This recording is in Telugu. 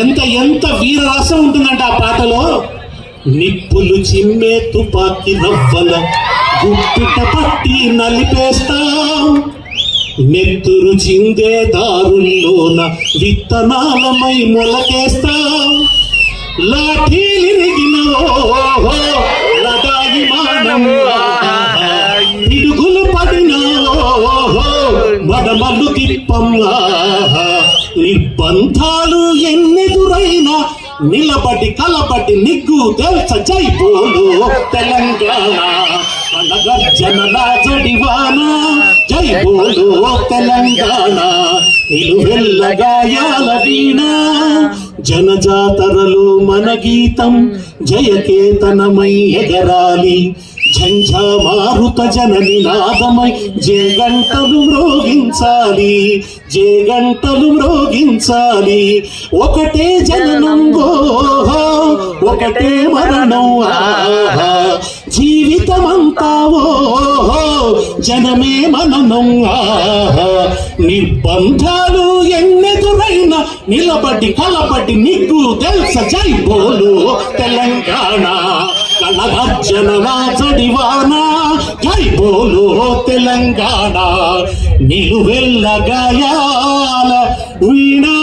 ఎంత ఎంత వీరరసం ఉంటుందంటే ఆ పాటలో. నిప్పులు చిమ్మే తుపాకి రవ్వల గుప్పిట పట్టి నలిపేస్తాం, నెత్తురు చిందే దారుల్లోన విత్తనాలమై మొలకేస్తాం, లాఠీలిరిగిన లడాయి మానం పిడుగులు పడిన మడమలు తిప్పం, నిర్బంధాలు ఎన్నెదురైనా నిలబడి కలబడి నిగ్గు తెల్చ జై బోలో తెలంగాణ, గర్జనల జడివాన జై బోలో తెలంగాణ, నిలువెల్ల గాయాల వీణ జనజాతరలో మన గీతం జయకేతనమై ఎగరాలి, ఝంఝా మారుత జన నినాదమై జయగంటలు మ్రోగించాలి, జయగంటలు మ్రోగించాలి. ఒకటే జననం ఒకటే మరణం, జీవితమంతా జనమే మననం, నిర్బంధాలు ఎన్నెదురైన నిలబడి కలబడి నిగ్గు తెల్స జై బోలో తెలంగాణ, కళగర్జనల జడివాన జై బోలో తెలంగాణ, నిలువెల్ల గాయాల వీణా.